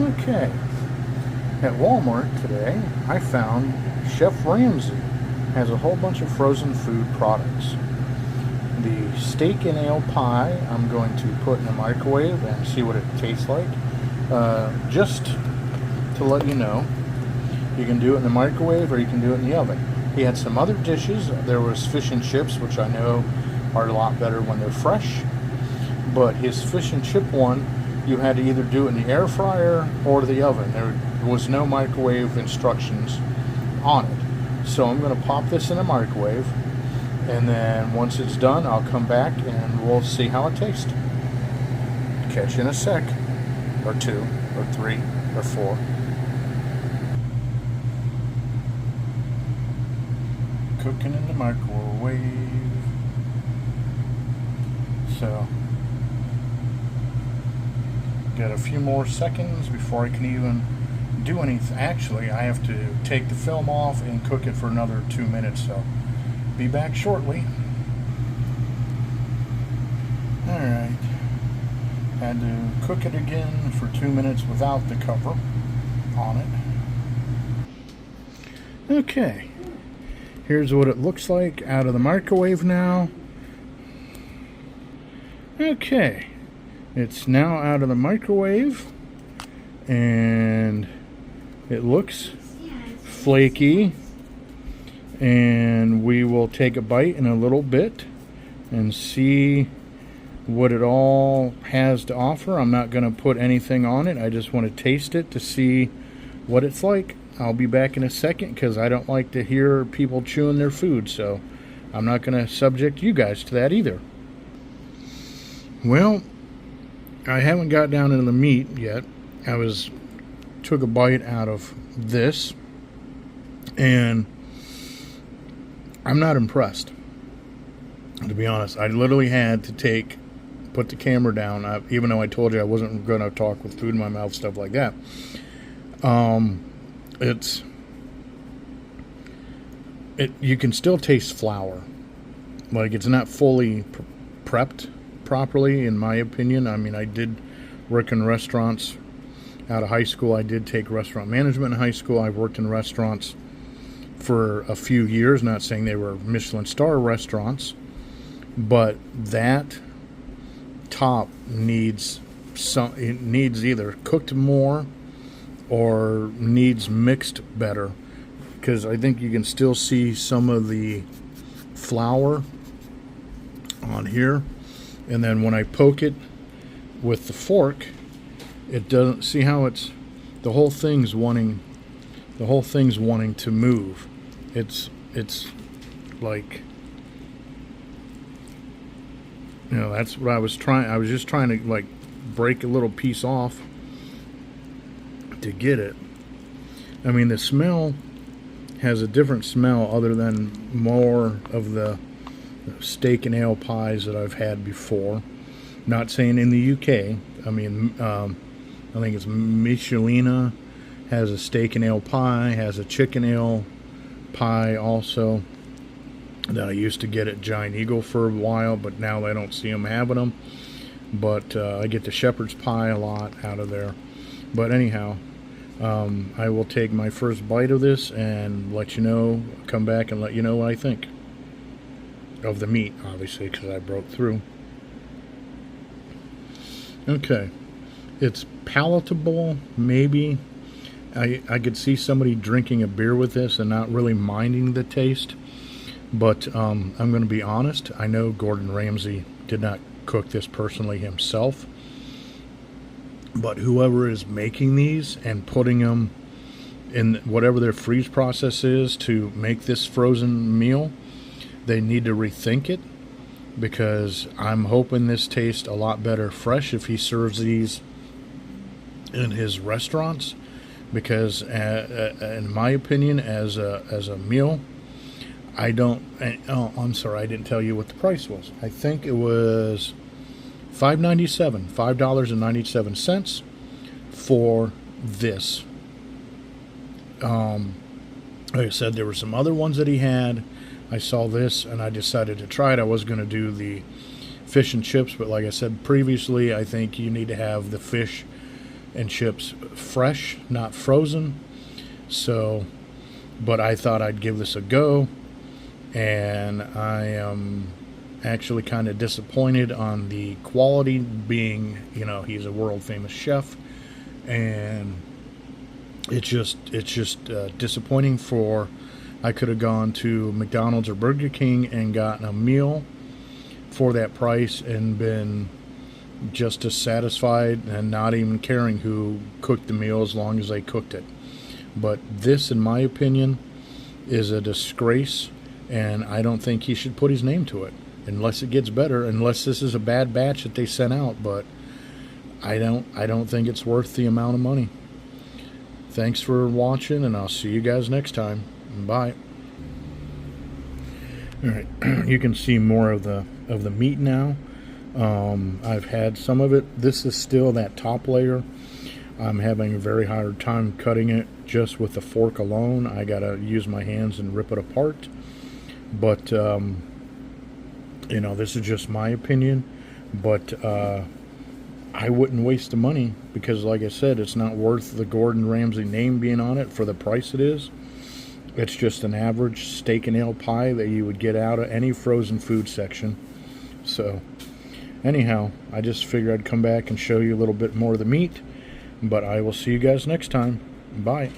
Okay, at Walmart today, I found Chef Ramsey has a whole bunch of frozen food products. The steak and ale pie I'm going to put in the microwave and see what it tastes like. Just to let you know, you can do it in the microwave or you can do it in the oven. He had some other dishes. There was fish and chips, which I know are a lot better when they're fresh. But his fish and chip one, you had to either do it in the air fryer or the oven. There was no microwave instructions on it. So I'm going to pop this in a microwave, and then once it's done, I'll come back and we'll see how it tastes. Catch you in a sec, or two, or three, or four. Cooking in the microwave. So, got a few more seconds before I can even do anything. Actually, I have to take the film off and cook it for another 2 minutes, so be back shortly. Alright, had to cook it again for 2 minutes without the cover on it. Okay, here's what it looks like out of the microwave now. Okay, it's now out of the microwave and it looks flaky, and we will take a bite in a little bit and see what it all has to offer. I'm not going to put anything on it. I just want to taste it to see what it's like. I'll be back in a second because I don't like to hear people chewing their food, so I'm not going to subject you guys to that either. Well, I haven't got down into the meat yet. Took a bite out of this, and I'm not impressed, to be honest. I literally had to put the camera down, even though I told you I wasn't going to talk with food in my mouth, stuff like that. You can still taste flour. Like, it's not fully prepped properly, in my opinion. I mean, I did work in restaurants out of high school. I did take restaurant management in high school. I've worked in restaurants for a few years, not saying they were Michelin star restaurants, but that top needs either cooked more or needs mixed better, because I think you can still see some of the flour on here, and then when I poke it with the fork, it doesn't see how the whole thing's wanting to move. It's like, that's what I was just trying to like break a little piece off to get it. I mean, the smell has a different smell other than more of the steak and ale pies that I've had before. Not saying in the UK. I mean, I think it's Michelina has a steak and ale pie, has a chicken ale pie also, that I used to get at Giant Eagle for a while, but now I don't see them having them. But I get the shepherd's pie a lot out of there. But anyhow, I will take my first bite of this and come back and let you know what I think of the meat, obviously, because I broke through. Okay, it's palatable, maybe. I could see somebody drinking a beer with this and not really minding the taste. But I'm going to be honest, I know Gordon Ramsay did not cook this personally himself. But whoever is making these and putting them in whatever their freeze process is to make this frozen meal, they need to rethink it, because I'm hoping this tastes a lot better fresh if he serves these in his restaurants. Because in my opinion, as a meal, I'm sorry, I didn't tell you what the price was. I think it was $5.97 for this. Like I said, there were some other ones that he had. I saw this and I decided to try it. I was going to do the fish and chips, but like I said previously, I think you need to have the fish and ships fresh, not frozen. So, but I thought I'd give this a go, and I am actually kind of disappointed on the quality, being, you know, he's a world famous chef, and it's just disappointing. For I could have gone to McDonald's or Burger King and gotten a meal for that price and been just as satisfied, and not even caring who cooked the meal as long as they cooked it. But this, in my opinion, is a disgrace, and I don't think he should put his name to it unless it gets better, unless this is a bad batch that they sent out. But I don't think it's worth the amount of money. Thanks for watching, and I'll see you guys next time. Bye. All right, you can see more of the meat now. I've had some of it. This is still that top layer. I'm having a very hard time cutting it just with the fork alone. I gotta use my hands and rip it apart. But you know, this is just my opinion. But I wouldn't waste the money, because like I said, it's not worth the Gordon Ramsay name being on it for the price it is. It's just an average steak and ale pie that you would get out of any frozen food section. So anyhow, I just figured I'd come back and show you a little bit more of the meat. But I will see you guys next time. Bye.